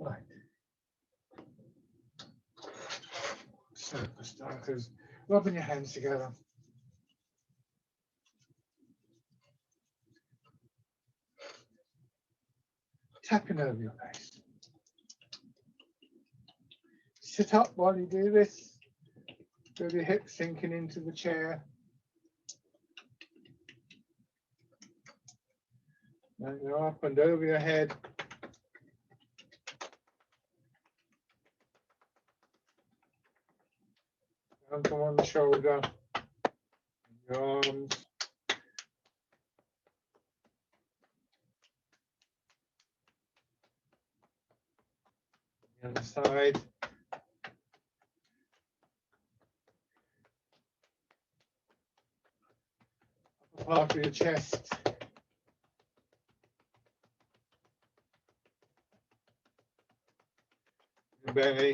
Right. So for starters, rubbing your hands together. Tapping over your face. Sit up while you do this. Feel your hips sinking into the chair. And you're up and over your head. Down to one shoulder. Your arms. The other side. Upper part of your chest. Your belly.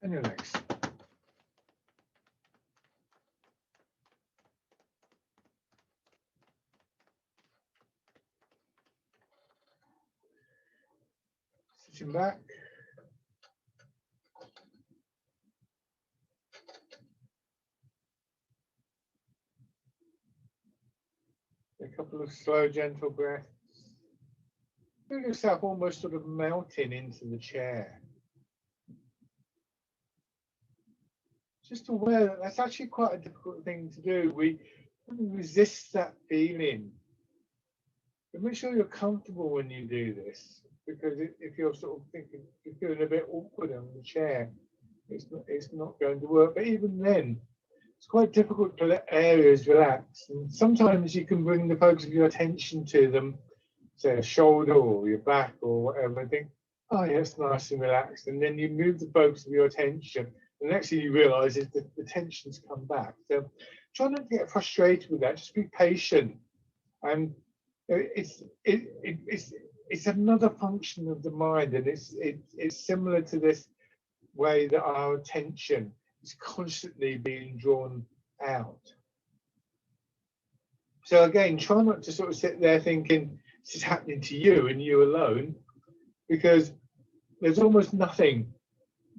And your legs. Sitting back. A couple of slow, gentle breaths. Feel yourself almost sort of melting into the chair. Just aware that that's actually quite a difficult thing to do. We resist that feeling. But make sure you're comfortable when you do this, because if you're sort of thinking, you're feeling a bit awkward on the chair, it's not going to work. But even then, it's quite difficult to let areas relax. And sometimes you can bring the focus of your attention to them, say a shoulder or your back or whatever, and think, oh yeah, it's nice and relaxed. And then you move the focus of your attention. The next thing you realise is that the tension's come back. So try not to get frustrated with that. Just be patient. And it's another function of the mind, and it's similar to this way that our attention is constantly being drawn out. So again, try not to sort of sit there thinking this is happening to you and you alone, because there's almost nothing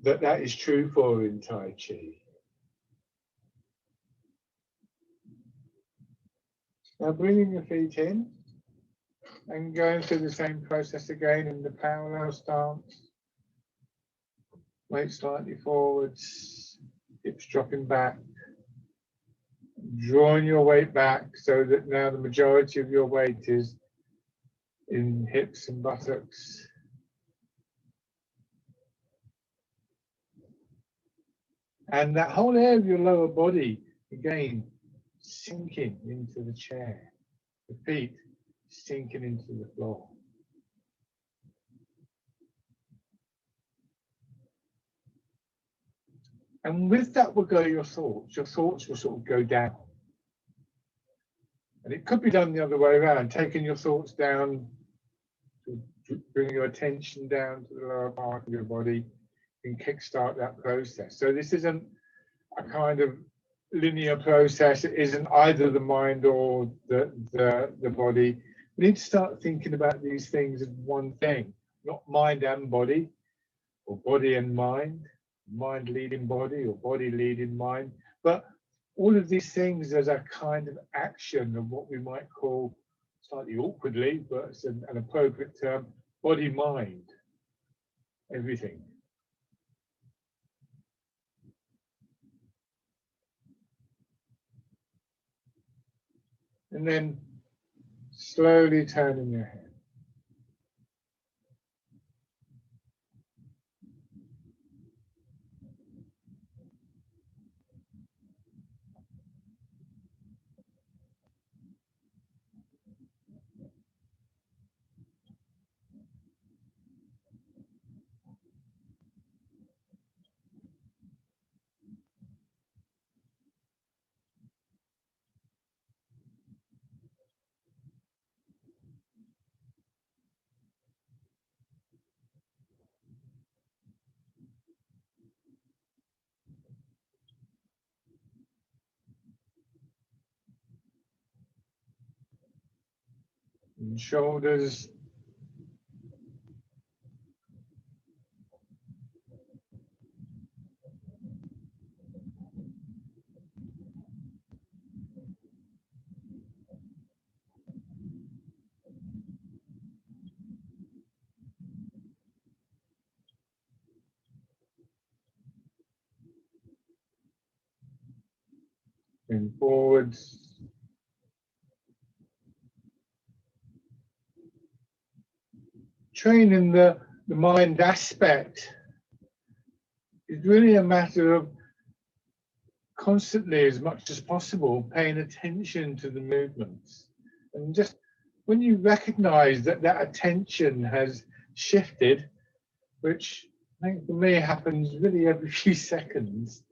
that is true for in Tai Chi. Now bringing your feet in and going through the same process again in the parallel stance. Weight slightly forwards, hips dropping back. Drawing your weight back so that now the majority of your weight is in hips and buttocks. And that whole area of your lower body, again, sinking into the chair. The feet sinking into the floor. And with that will go your thoughts. Your thoughts will sort of go down. And it could be done the other way around, taking your thoughts down, to bring your attention down to the lower part of your body and kickstart that process. So this isn't a kind of linear process. It isn't either the mind or the body. We need to start thinking about these things as one thing, not mind and body, or body and mind leading body, or body leading mind. But all of these things as a kind of action of what we might call, slightly awkwardly, but it's an appropriate term, body mind, everything. And then slowly turning your head. and shoulders. And forwards. Training the mind aspect is really a matter of constantly, as much as possible, paying attention to the movements. And just when you recognize that that attention has shifted, which I think for me happens really every few seconds,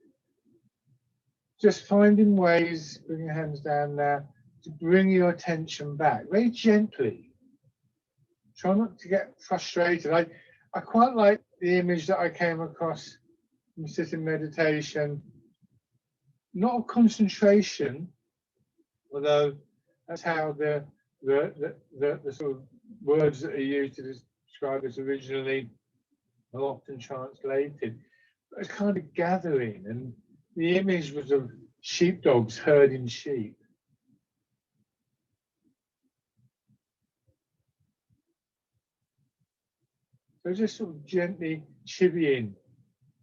just finding ways, bring your hands down there, to bring your attention back very gently. Try not to get frustrated. I quite like the image that I came across from sitting meditation, not of concentration, although that's how the sort of words that are used to describe this originally are often translated. But it's kind of gathering, and the image was of sheepdogs herding sheep. So just sort of gently chivying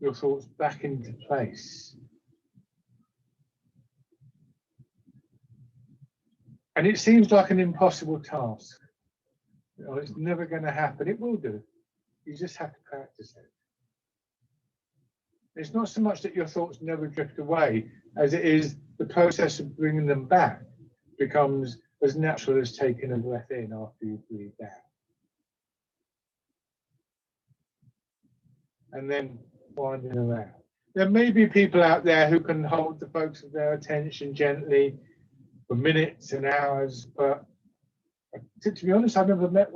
your thoughts back into place. And it seems like an impossible task. You know, it's never going to happen. It will do. You just have to practice it. It's not so much that your thoughts never drift away as it is the process of bringing them back becomes as natural as taking a breath in after you breathe out. And then winding around. There may be people out there who can hold the focus of their attention gently for minutes and hours, but to be honest, I've never met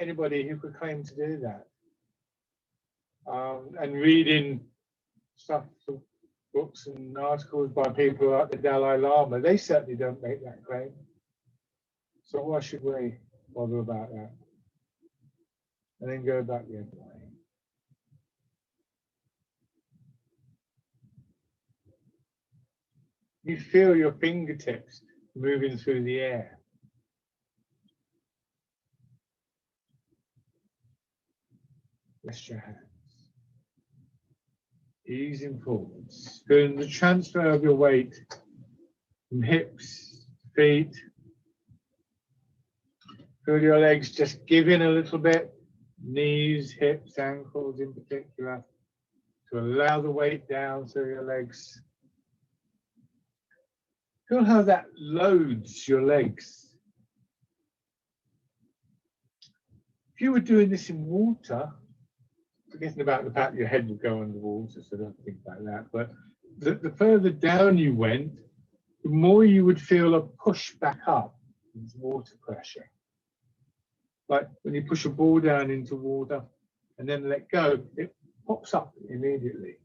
anybody who could claim to do that. And reading stuff, books and articles by people like the Dalai Lama, they certainly don't make that claim. So why should we bother about that? And then go back the other way. You feel your fingertips moving through the air. Rest your hands. Easing forwards. Feeling the transfer of your weight from hips, feet. Feel your legs just give in a little bit. Knees, hips, ankles in particular. To allow the weight down through your legs. Feel how that loads your legs. If you were doing this in water, forgetting about the fact your head would go underwater, so don't think about that, but the further down you went, the more you would feel a push back up into water pressure. Like when you push a ball down into water and then let go, it pops up immediately.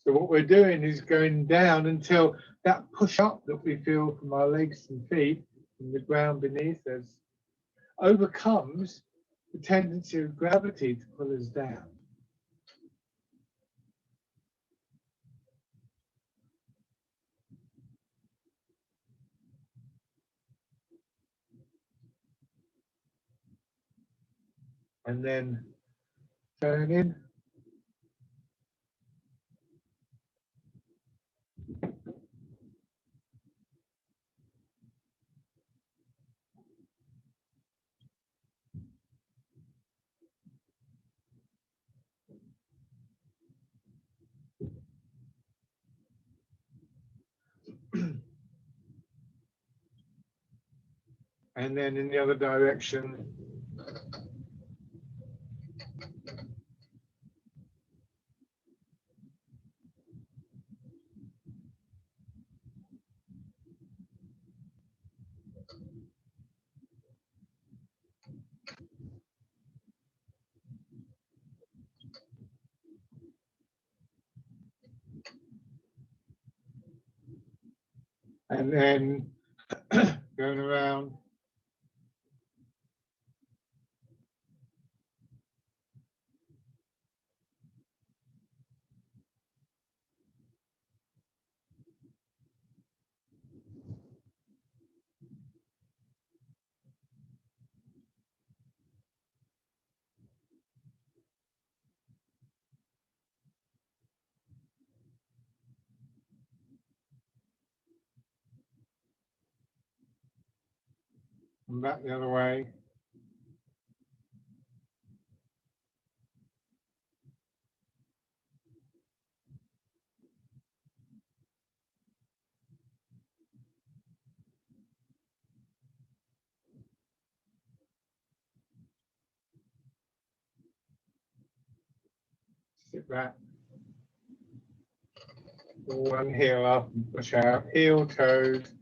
So what we're doing is going down until that push up that we feel from our legs and feet, from the ground beneath us, overcomes the tendency of gravity to pull us down. And then turn in. And then in the other direction. And then going around. And back the other way. Sit back. Pull one heel up and push out. Heel, toes,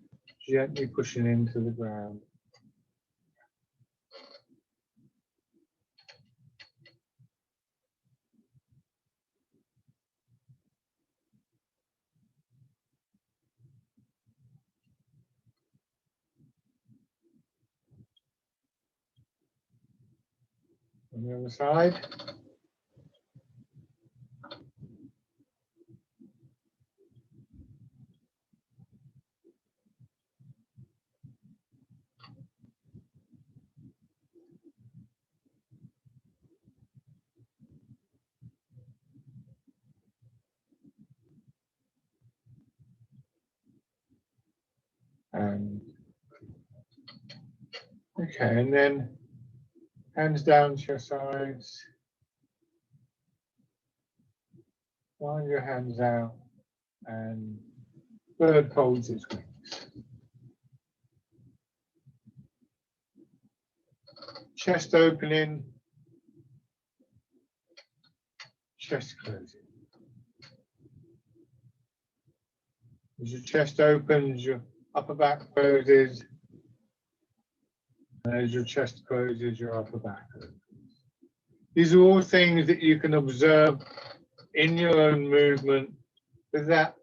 gently pushing into the ground. On the other side. And okay, and then hands down to your sides. Line your hands out and bird folds its wings. Chest opening, chest closing. As your chest opens, your upper back closes. And as your chest closes, your upper back opens. These are all things that you can observe in your own movement with that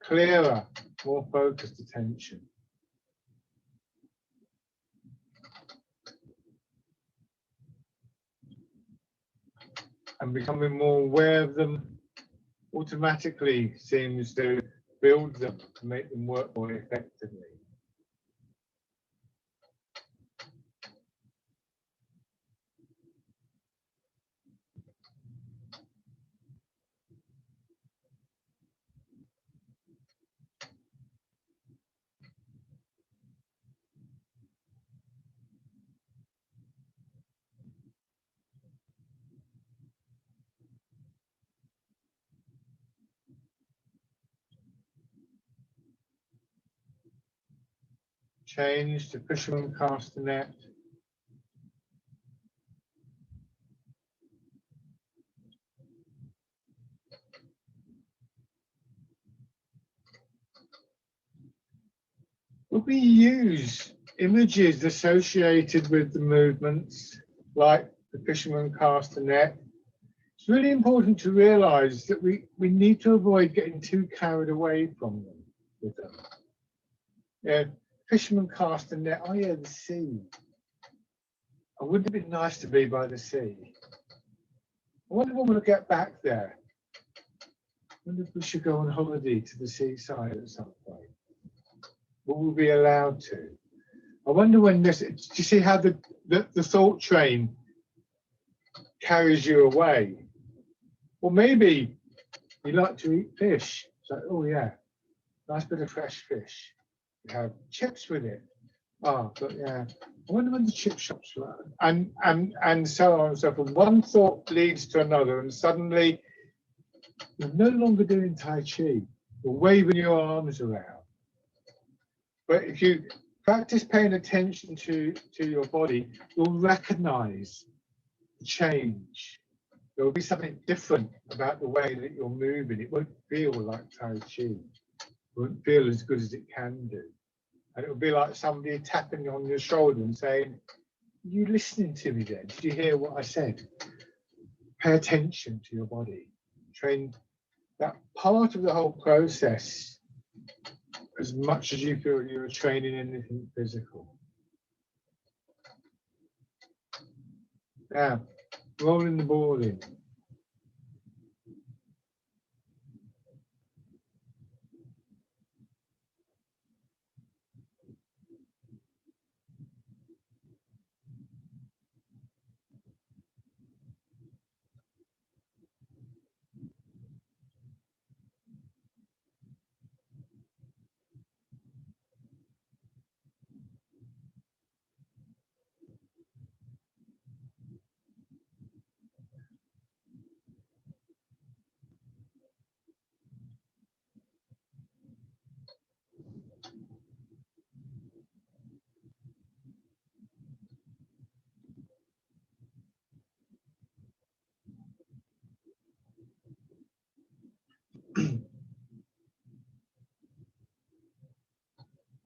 clearer, more focused attention. And becoming more aware of them automatically seems to build them to make them work more effectively. Change to fisherman cast the net. We use images associated with the movements, like the fisherman cast the net. It's really important to realize that we need to avoid getting too carried away from them with them. Yeah, fisherman cast a net. Oh yeah, the sea. Oh, wouldn't it be nice to be by the sea? I wonder when we'll get back there. I wonder if we should go on holiday to the seaside at some point. Will we be allowed to? I wonder when this. Do you see how the thought train carries you away? Or maybe you like to eat fish. It's like, oh yeah, nice bit of fresh fish. You have chips with it. Oh, but yeah. I wonder when the chip shops were. And so on and so forth. One thought leads to another, and suddenly you're no longer doing Tai Chi. You're waving your arms around. But if you practice paying attention to your body, you'll recognize the change. There will be something different about the way that you're moving. It won't feel like Tai Chi. It won't feel as good as it can do. And it will be like somebody tapping on your shoulder and saying, "Are you listening to me then? Did you hear what I said?" Pay attention to your body. Train that part of the whole process as much as you feel you're training anything physical. Now, rolling the ball in.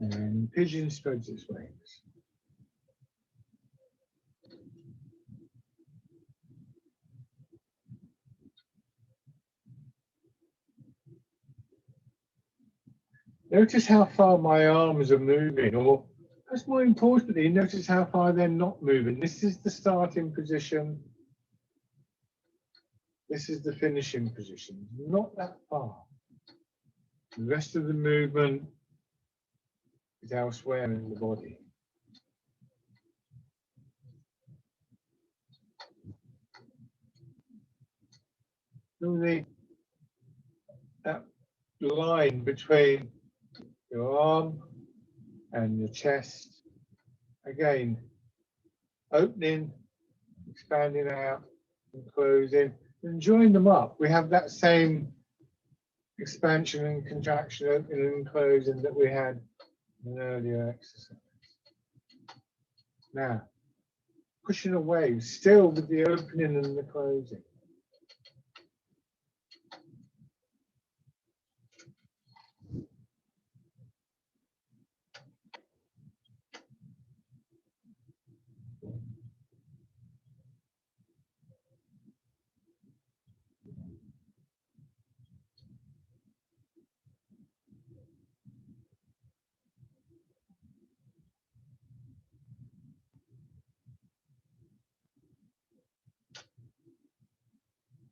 And pigeon spreads its wings. Notice how far my arms are moving, or that's more importantly, notice how far they're not moving. This is the starting position. This is the finishing position, not that far. The rest of the movement is elsewhere in the body. Really, that line between your arm and your chest, again, opening, expanding out, and closing, and join them up. We have that same expansion and contraction, opening and closing that we had in an earlier exercise. Now, pushing away, still with the opening and the closing.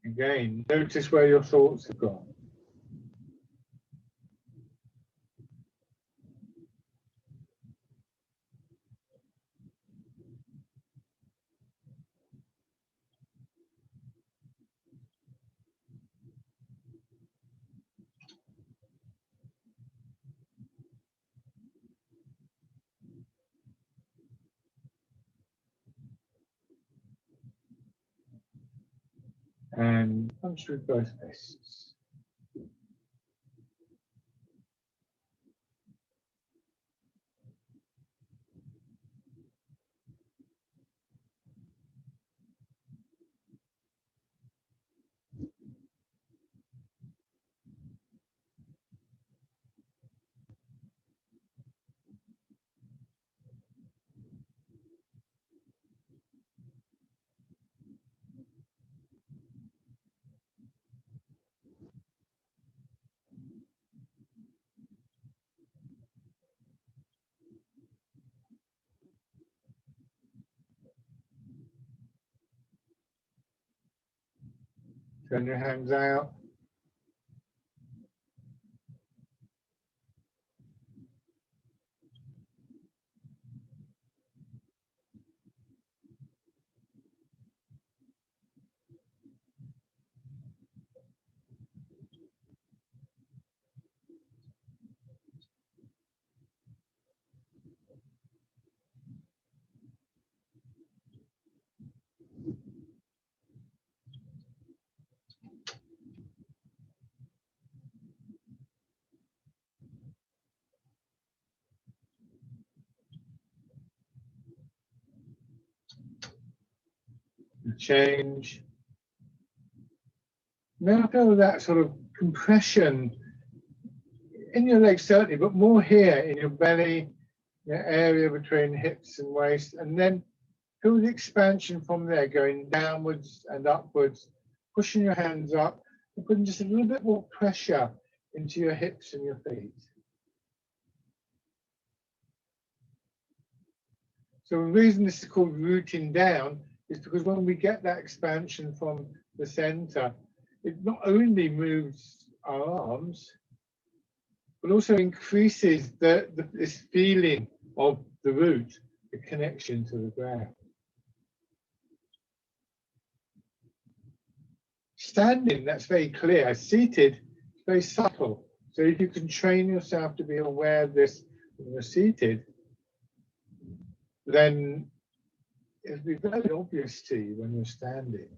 Again, notice where your thoughts have gone. And punch with both fists. Turn your hands out. Change. Now feel that sort of compression in your legs certainly, but more here in your belly, the area between hips and waist, and then feel the expansion from there going downwards and upwards, pushing your hands up and putting just a little bit more pressure into your hips and your feet. So the reason this is called rooting down is because when we get that expansion from the center, it not only moves our arms, but also increases this feeling of the root, the connection to the ground. Standing, that's very clear. Seated, it's very subtle. So if you can train yourself to be aware of this when you're seated, then it'll be very obvious to you when you're standing.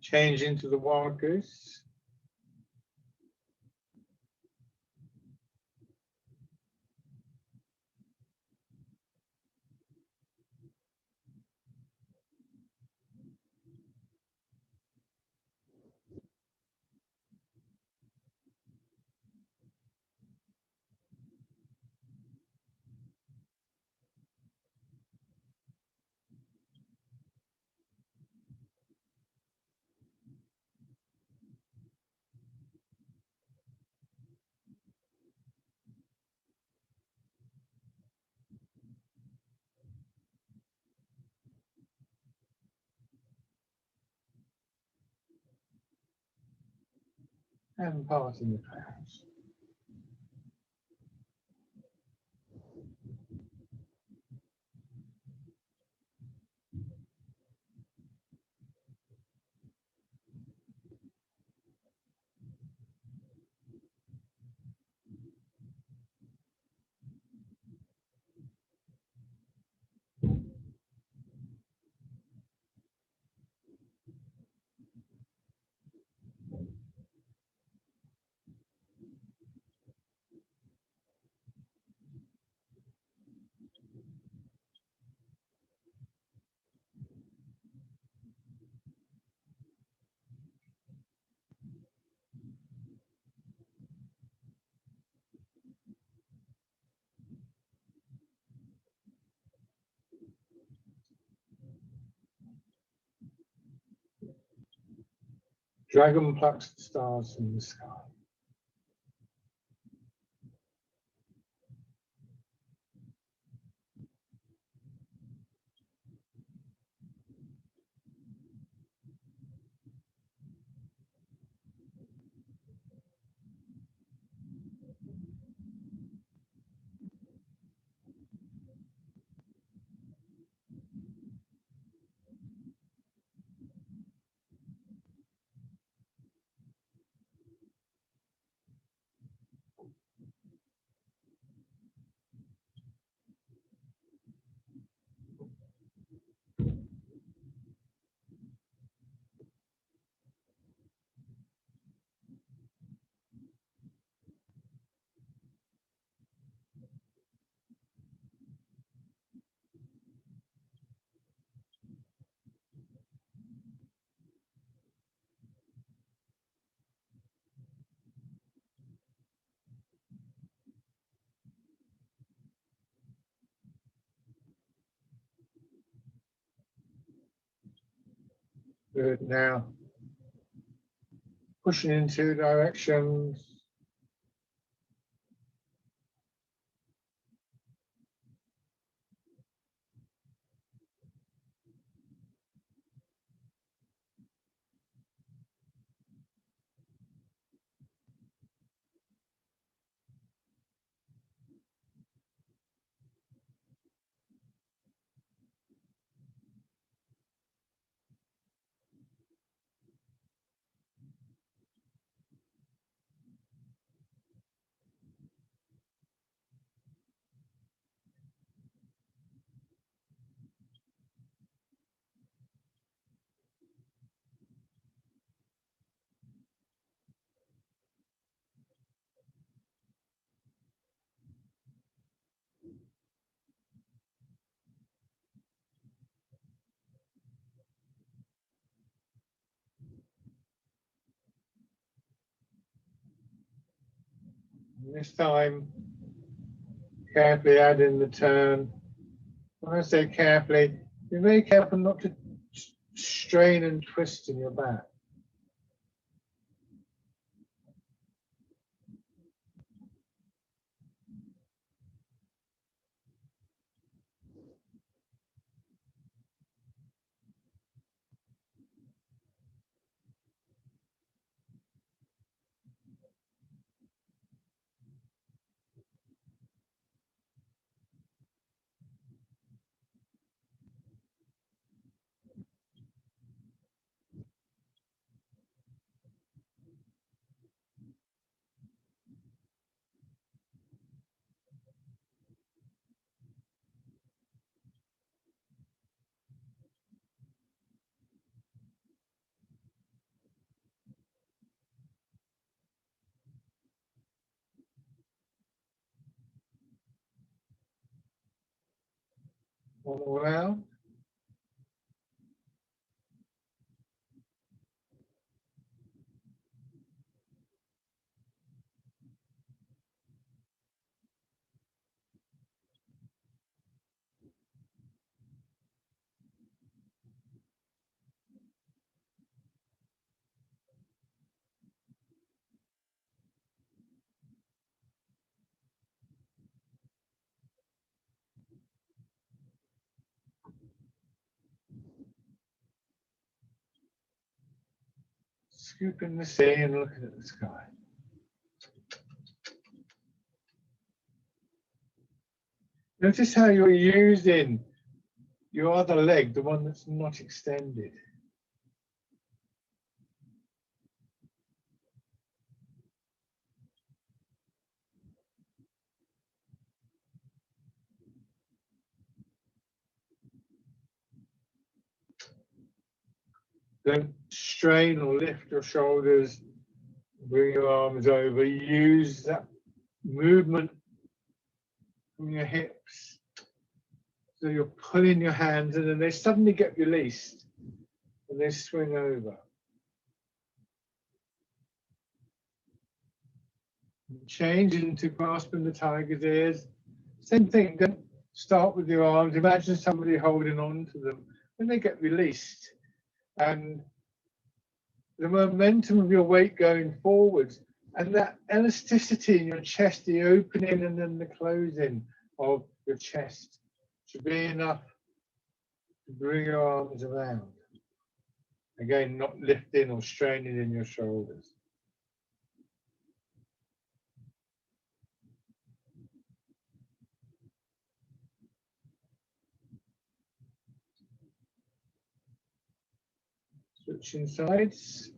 Change into the wild goose. And parting the clouds. Dragon plucks the stars from the sky. Good. Now, pushing in two directions. This time, carefully add in the turn. When I say carefully, be very careful not to strain and twist in your back. One more round. Scooping the sea and looking at the sky. Notice how you're using your other leg, the one that's not extended. Don't strain or lift your shoulders, bring your arms over. Use that movement from your hips. So you're pulling your hands and then they suddenly get released and they swing over. Change into grasping the tiger's ears. Same thing, don't start with your arms. Imagine somebody holding on to them. When they get released and the momentum of your weight going forwards and that elasticity in your chest, the opening and then the closing of your chest should be enough to bring your arms around. Again, not lifting or straining in your shoulders. Switching sides.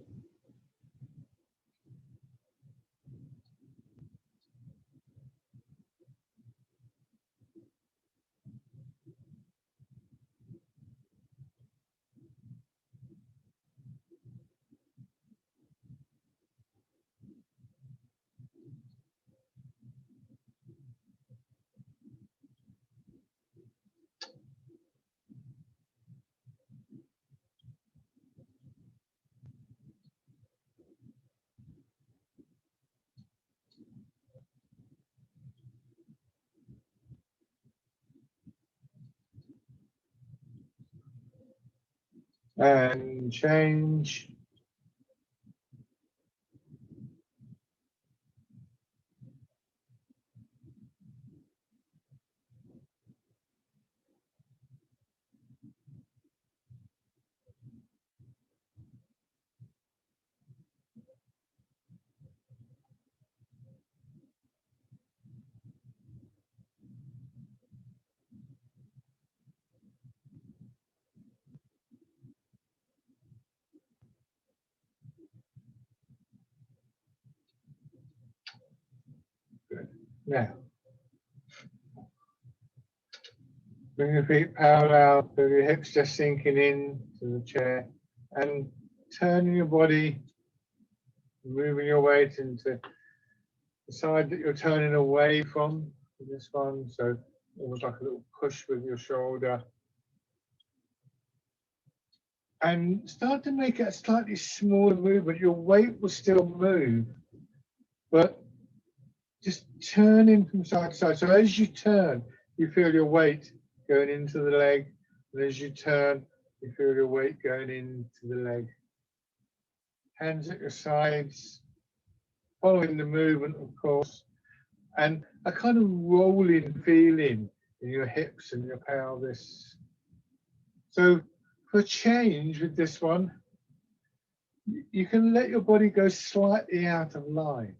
And change. Good. Now, bring your feet parallel, so your hips just sinking in to the chair and turning your body, moving your weight into the side that you're turning away from this one. So almost like a little push with your shoulder. And start to make it a slightly smaller movement. Your weight will still move, but just turning from side to side. So as you turn, you feel your weight going into the leg. And as you turn, you feel your weight going into the leg. Hands at your sides, following the movement, of course. And a kind of rolling feeling in your hips and your pelvis. So for change with this one, you can let your body go slightly out of line.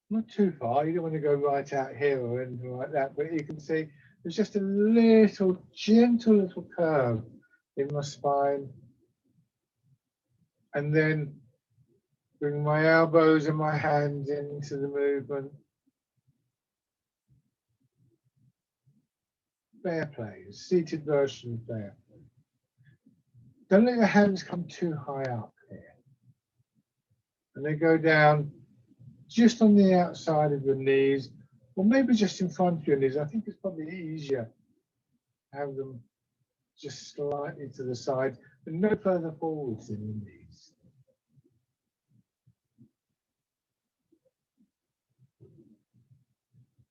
Not too far, you don't want to go right out here or anything like that, but you can see there's just a little, gentle little curve in my spine. And then bring my elbows and my hands into the movement. Bear play, seated version of bear play. Don't let your hands come too high up here. And they go down just on the outside of your knees, or maybe just in front of your knees. I think it's probably easier to have them just slightly to the side, and no further forwards than your knees.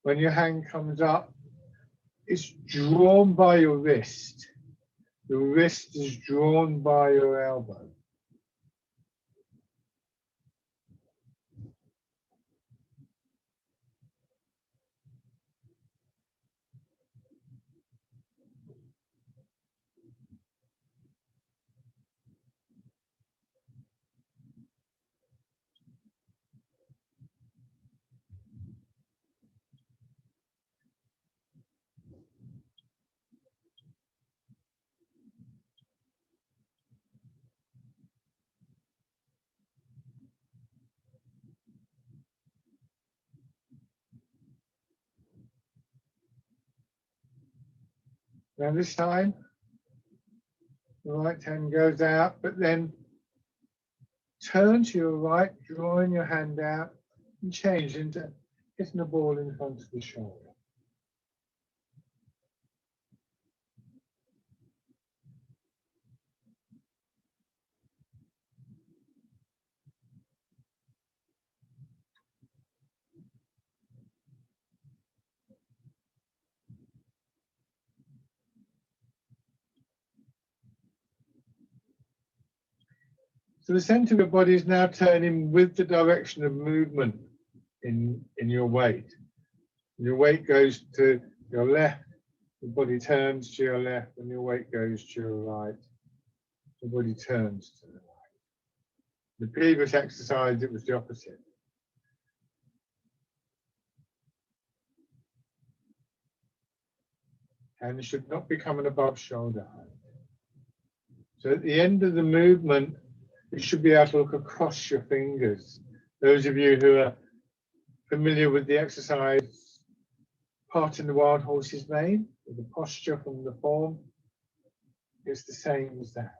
When your hand comes up, it's drawn by your wrist. The wrist is drawn by your elbow. Now this time, the right hand goes out, but then turn to your right, drawing your hand out, and change into hitting the ball in front of the shoulder. So the center of your body is now turning with the direction of movement in your weight. Your weight goes to your left, the body turns to your left, and your weight goes to your right. The body turns to the right. The previous exercise, it was the opposite. Hands should not be coming above shoulder height. So at the end of the movement, you should be able to look across your fingers. Those of you who are familiar with the exercise, parting the wild horse's mane, with the posture from the form, it's the same as that,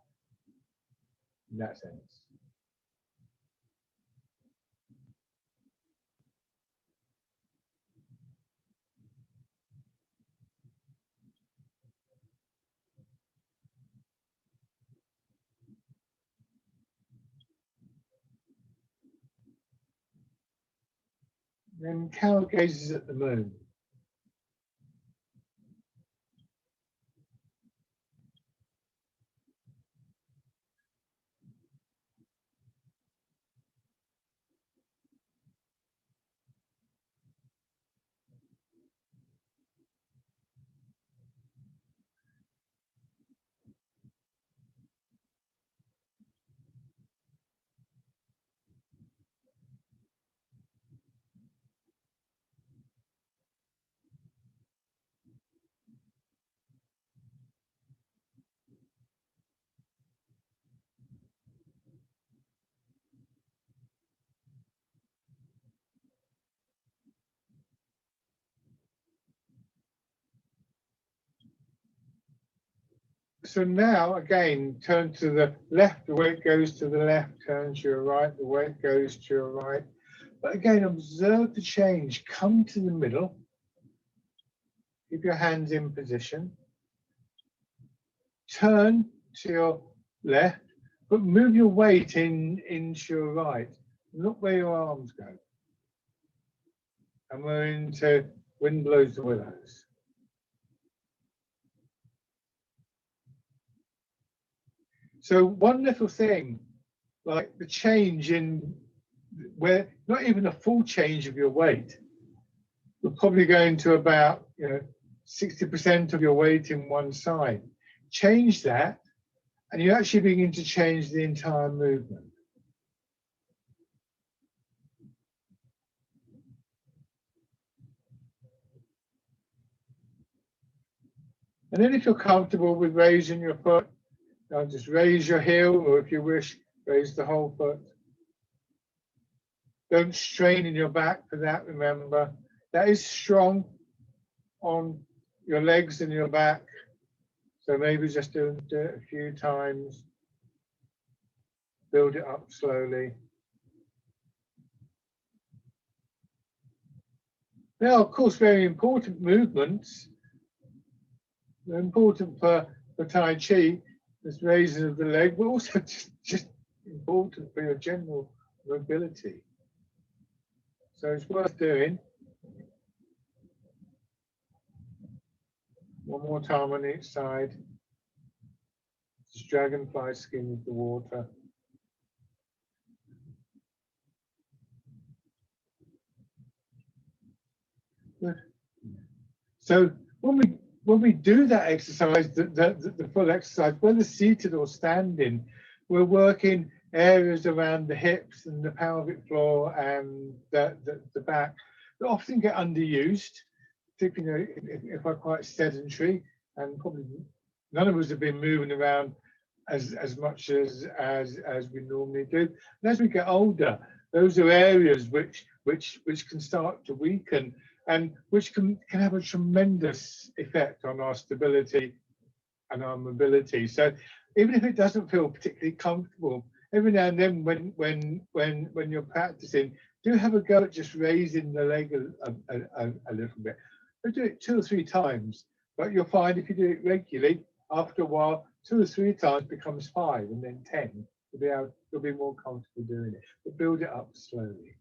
in that sense. Then cow gazes at the moon. So now, again, turn to the left, the weight goes to the left, turn to your right, the weight goes to your right. But again, observe the change. Come to the middle. Keep your hands in position. Turn to your left, but move your weight into your right. Look where your arms go. And we're into Wind Blows the Willows. So one little thing, like the change in where, not even a full change of your weight, we're probably going to about 60% of your weight in one side. Change that, and you actually begin to change the entire movement. And then if you're comfortable with raising your foot, just raise your heel, or if you wish, raise the whole foot. Don't strain in your back for that, remember. That is strong on your legs and your back. So maybe just do it a few times. Build it up slowly. Now, of course, very important movements. They're important for Tai Chi, this raising of the leg, but also just important for your general mobility. So it's worth doing. One more time on each side. Just dragonfly skin with the water. Good. So when we do that exercise, the full exercise, whether seated or standing, we're working areas around the hips and the pelvic floor and the back that often get underused, particularly if we're quite sedentary, and probably none of us have been moving around as much as we normally do. And as we get older, those are areas which can start to weaken, and which can have a tremendous effect on our stability and our mobility. So even if it doesn't feel particularly comfortable, every now and then when you're practicing, do have a go at just raising the leg a little bit. But do it 2 or 3 times. But you'll find if you do it regularly, after a while, 2 or 3 times becomes 5 and then 10. You'll be more comfortable doing it. But build it up slowly.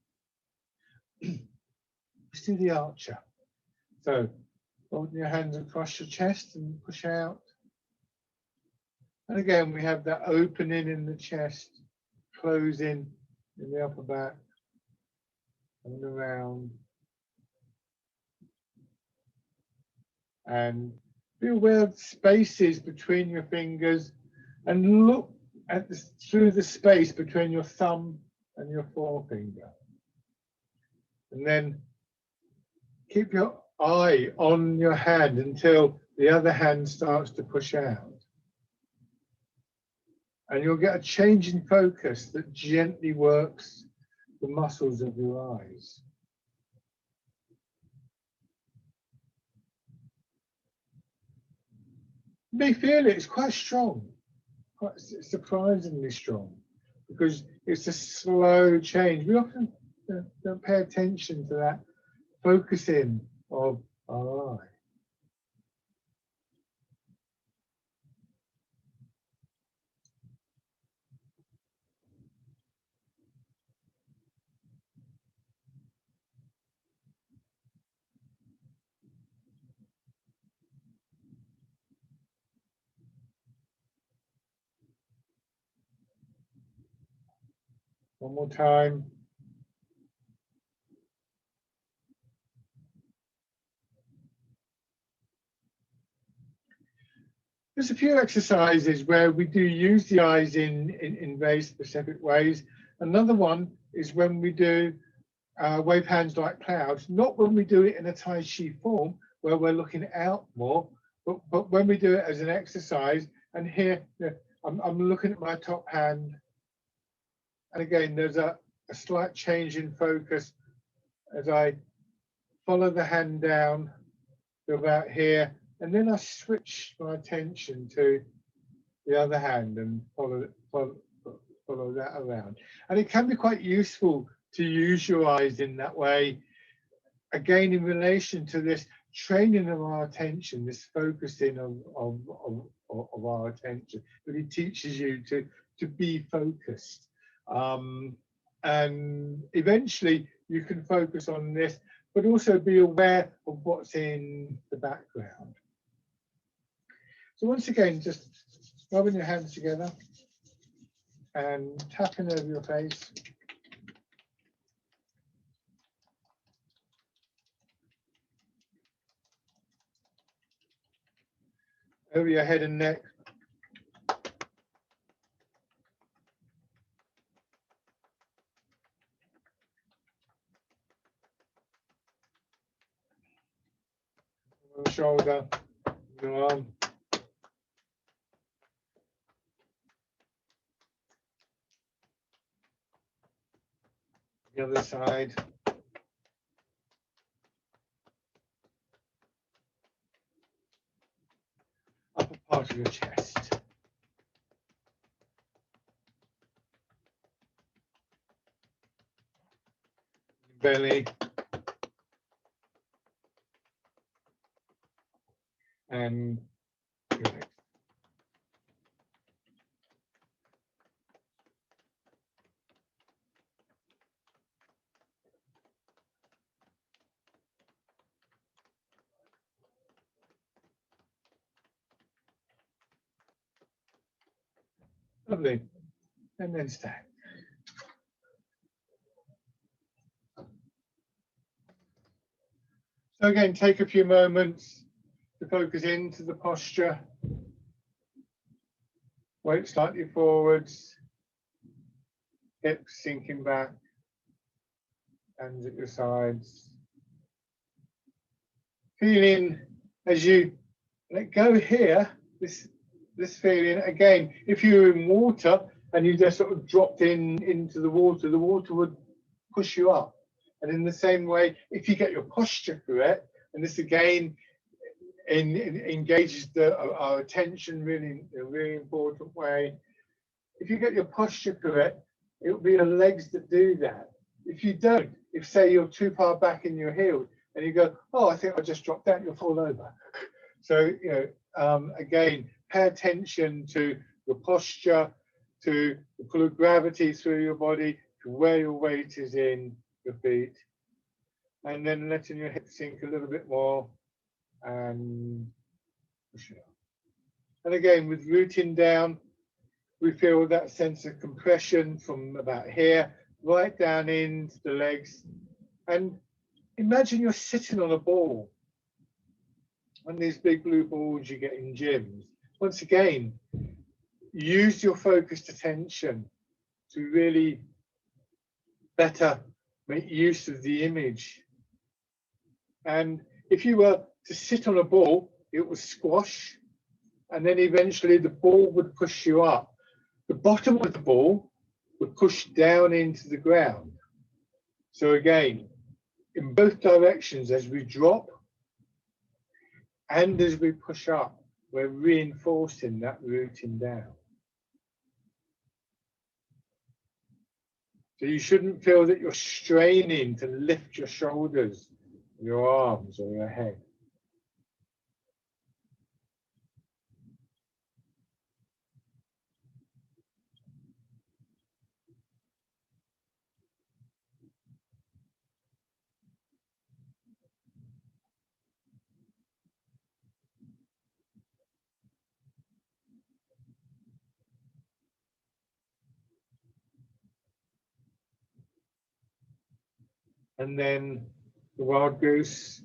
Let's do the archer. So holding your hands across your chest and push out. And again, we have that opening in the chest, closing in the upper back, and around. And be aware of the spaces between your fingers and look at through the space between your thumb and your forefinger. And then keep your eye on your hand until the other hand starts to push out. And you'll get a change in focus that gently works the muscles of your eyes. You may feel it's quite strong, quite surprisingly strong, because it's a slow change. We often don't pay attention to that focusing of our eye. One more time. There's a few exercises where we do use the eyes in very specific ways. Another one is when we do wave hands like clouds, not when we do it in a Tai Chi form where we're looking out more, but when we do it as an exercise. And here, I'm looking at my top hand. And again, there's a slight change in focus as I follow the hand down to about here. And then I switch my attention to the other hand and follow that around. And it can be quite useful to use your eyes in that way. Again, in relation to this training of our attention, this focusing of our attention, really teaches you to be focused. And eventually you can focus on this, but also be aware of what's in the background. So once again, just rubbing your hands together and tapping over your face. Over your head and neck. Your shoulder, your arm. The other side. Upper part of your chest. Belly. And your legs. Lovely. And then stand. So again, take a few moments to focus into the posture. Weight slightly forwards, hips sinking back, hands at your sides. Feeling as you let go here, this feeling again, if you're in water and you just sort of dropped into the water would push you up. And in the same way, if you get your posture correct, and this again engages our attention really in a really important way. If you get your posture correct, it will be your legs that do that. If you don't, if say you're too far back in your heels and you go, oh, I think I just dropped down, you'll fall over. So, again, pay attention to your posture, to the pull of gravity through your body, to where your weight is in your feet, and then letting your hips sink a little bit more and push it up. And again, with rooting down, we feel that sense of compression from about here right down into the legs. And imagine you're sitting on a ball, one of these big blue balls you get in gyms. Once again, use your focused attention to really better make use of the image. And if you were to sit on a ball, it would squash, and then eventually the ball would push you up. The bottom of the ball would push down into the ground. So again, in both directions, as we drop and as we push up, we're reinforcing that rooting down. So you shouldn't feel that you're straining to lift your shoulders, your arms, or your head. And then the wild goose.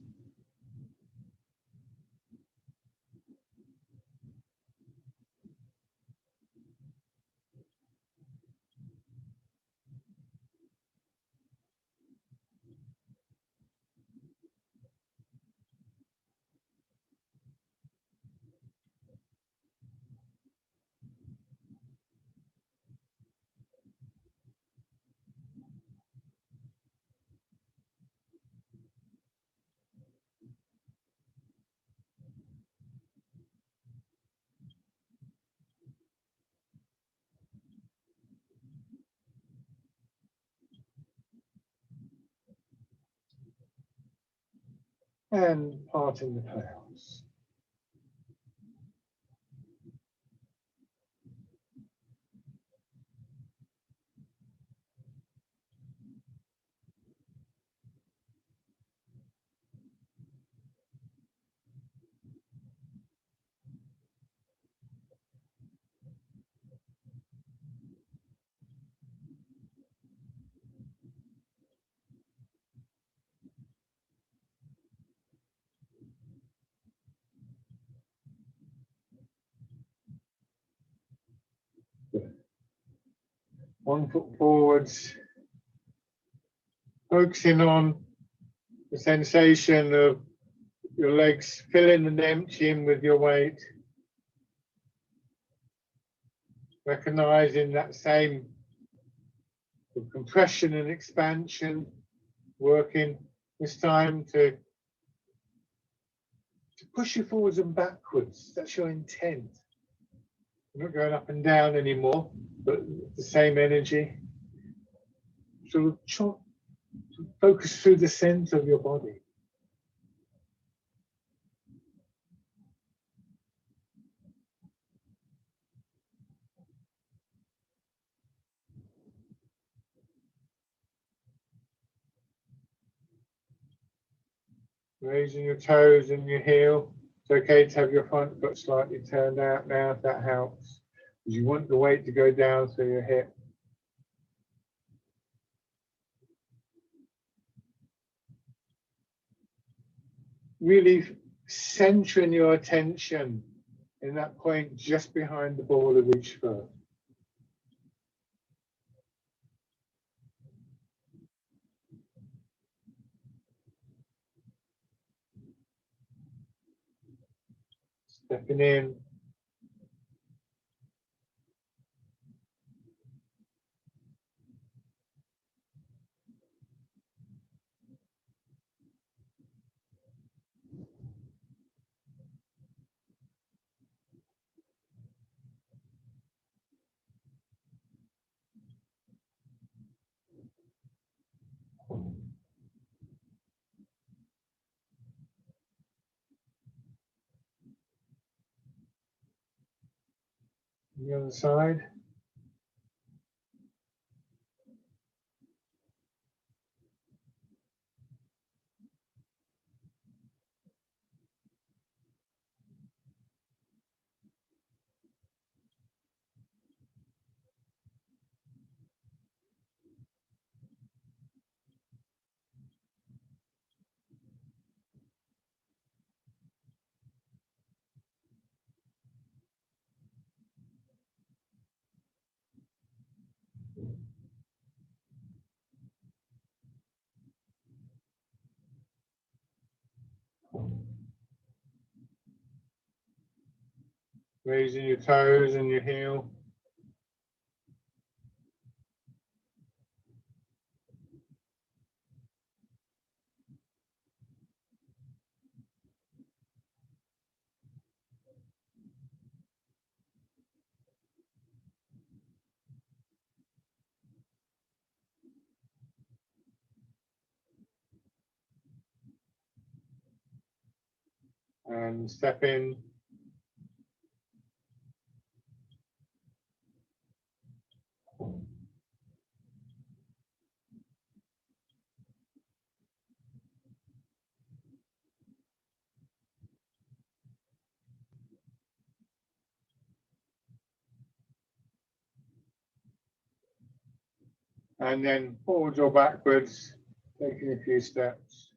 And parting the clouds. 1 foot forwards, focusing on the sensation of your legs filling and emptying with your weight, recognizing that same compression and expansion, working this time to push you forwards and backwards. That's your intent. You're not going up and down anymore, but the same energy. So focus through the center of your body. Raising your toes and your heel. It's okay to have your front foot slightly turned out now if that helps. Because you want the weight to go down through your hip. Really centering your attention in that point just behind the ball of each foot. Stepping in. The other side. Raising your toes and your heel. And step in. And then forwards or backwards, taking a few steps.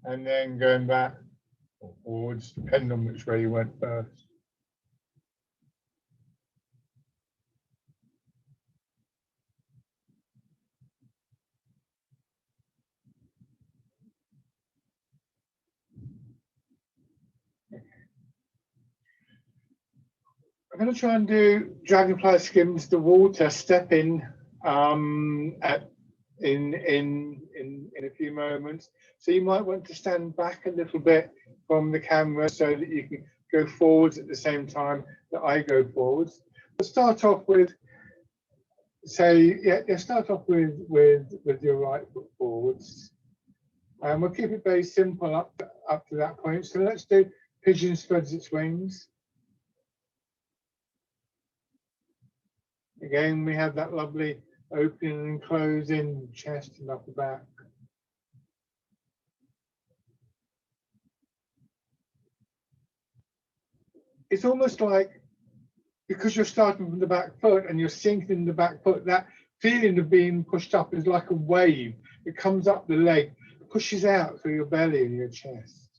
And then going back or forwards, depending on which way you went first. I'm going to try and do dragonfly skims the water, step in in a few moments. So you might want to stand back a little bit from the camera so that you can go forwards at the same time that I go forwards. We'll start off with, start off with your right foot forwards. And we'll keep it very simple up to that point. So let's do pigeon spreads its wings. Again, we have that lovely opening and closing chest and upper back. It's almost like, because you're starting from the back foot and you're sinking the back foot, that feeling of being pushed up is like a wave. It comes up the leg, pushes out through your belly and your chest.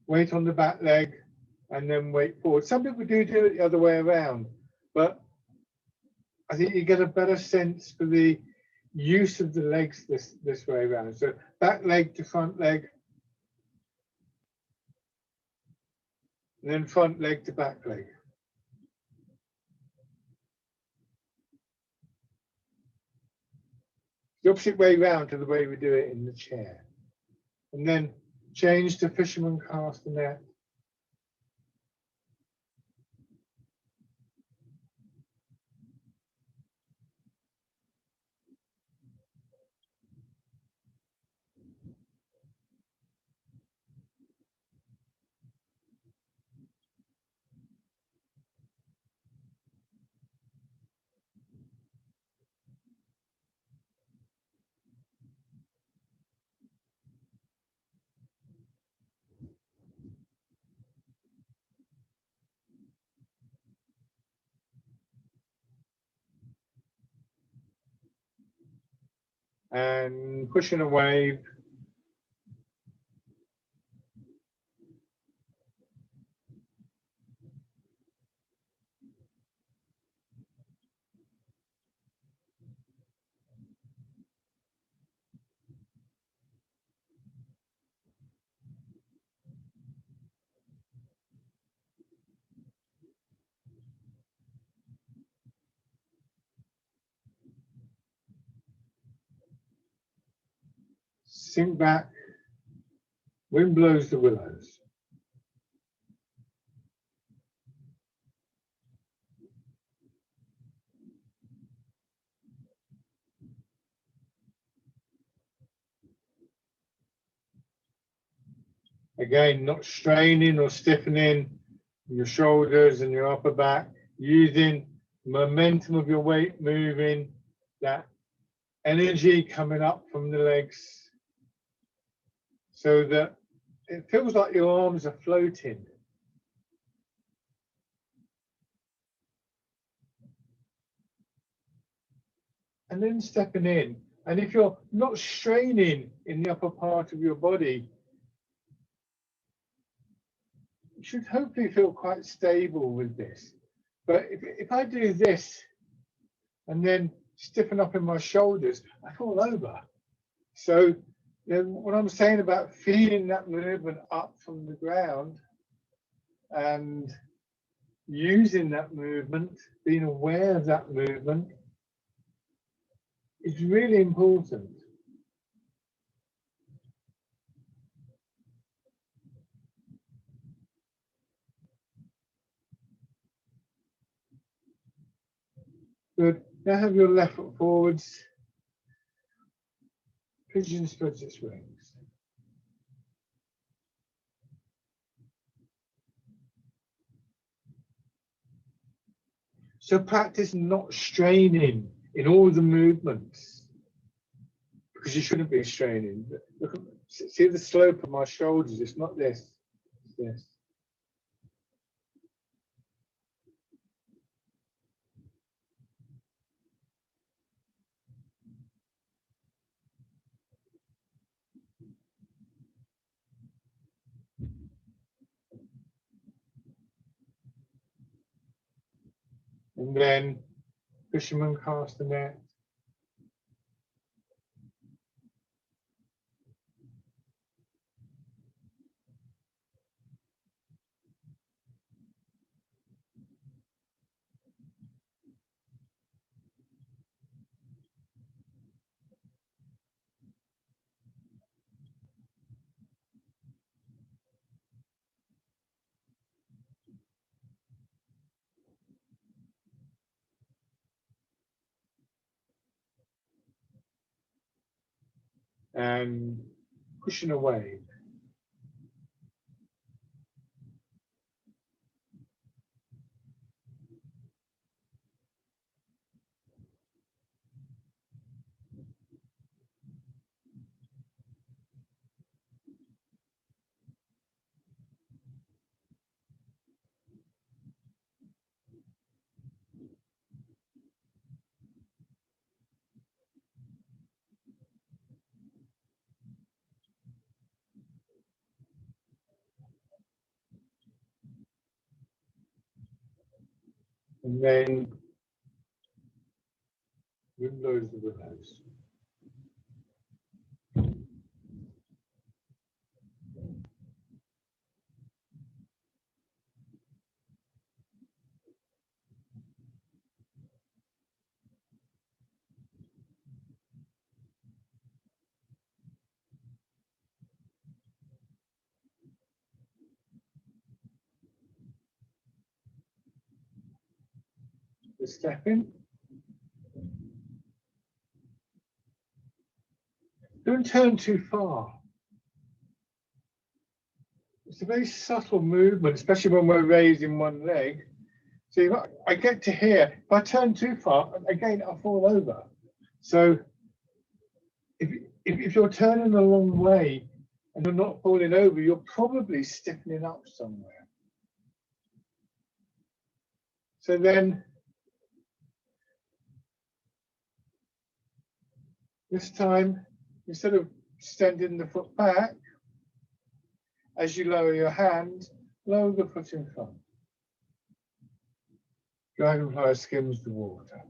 Weight on the back leg and then weight forward. Some people do it the other way around, but I think you get a better sense for the use of the legs this way around. So back leg to front leg, and then front leg to back leg. The opposite way round to the way we do it in the chair. And then change to fisherman castanet. And pushing a wave. Sink back. Wind blows the willows. Again, not straining or stiffening your shoulders and your upper back, using momentum of your weight moving, that energy coming up from the legs so that it feels like your arms are floating. And then stepping in. And if you're not straining in the upper part of your body, you should hopefully feel quite stable with this. But if I do this and then stiffen up in my shoulders, I fall over. So what I'm saying about feeling that movement up from the ground and using that movement, being aware of that movement, is really important. Good. Now have your left foot forwards. Pigeon spreads its wings. So practice not straining in all the movements, because you shouldn't be straining. Look, see the slope of my shoulders. It's not this. It's this. And then fisherman cast the net. And pushing away. And then windows of the nose. The step in. Don't turn too far. It's a very subtle movement, especially when we're raising one leg. So I get to here. If I turn too far, again, I'll fall over. So if you're turning a long way and you're not falling over, you're probably stiffening up somewhere. So then, this time, instead of extending the foot back, as you lower your hand, lower the foot in front. Dragonfly skims the water.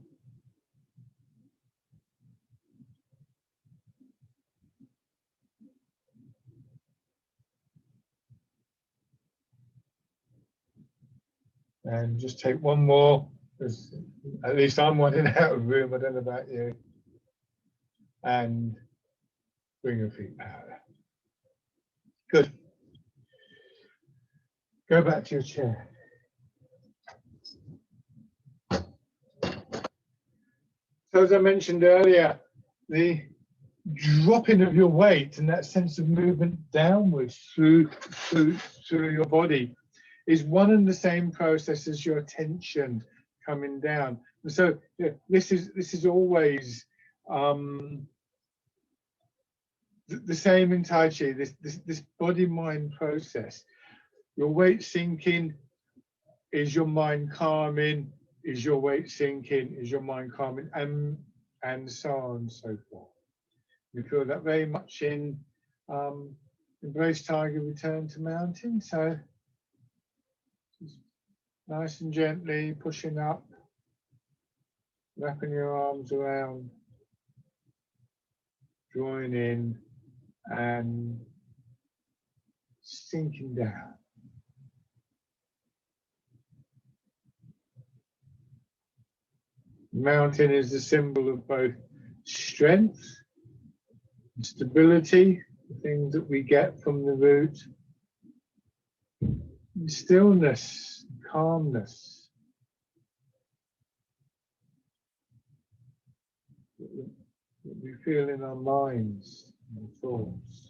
And just take one more, because at least I'm running out of room. I don't know about you. And bring your feet out. Good. Go back to your chair. So as I mentioned earlier, the dropping of your weight and that sense of movement downwards through your body is one and the same process as your tension coming down. And so this is always the same in Tai Chi. This body-mind process. Your weight sinking, is your mind calming? Is your weight sinking? Is your mind calming? And so on and so forth. You feel that very much in Embrace Tiger, Return to Mountain. So just nice and gently pushing up, wrapping your arms around, drawing in and sinking down. Mountain is the symbol of both strength and stability, the things that we get from the root, and stillness, calmness, that we feel in our minds and thoughts.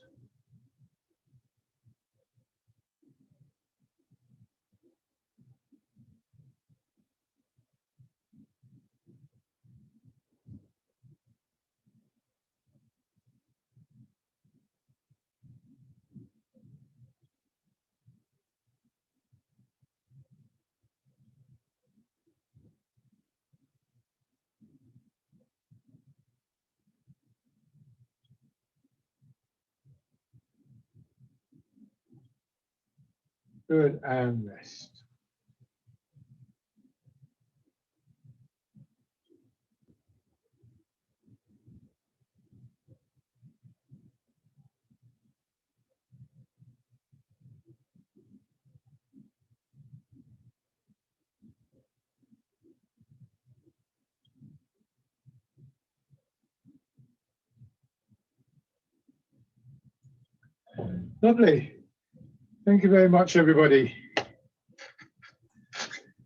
Good, and rest. Lovely. Thank you very much, everybody.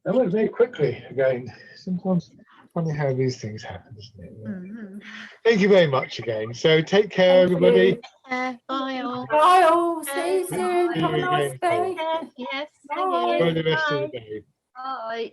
That went very quickly again. Sometimes funny how these things happen, isn't it? Mm-hmm. Thank you very much again. So take care, everybody. Bye all. Bye all. See you soon. Have a nice day. Yes. Bye. Enjoy the rest of the day. Bye.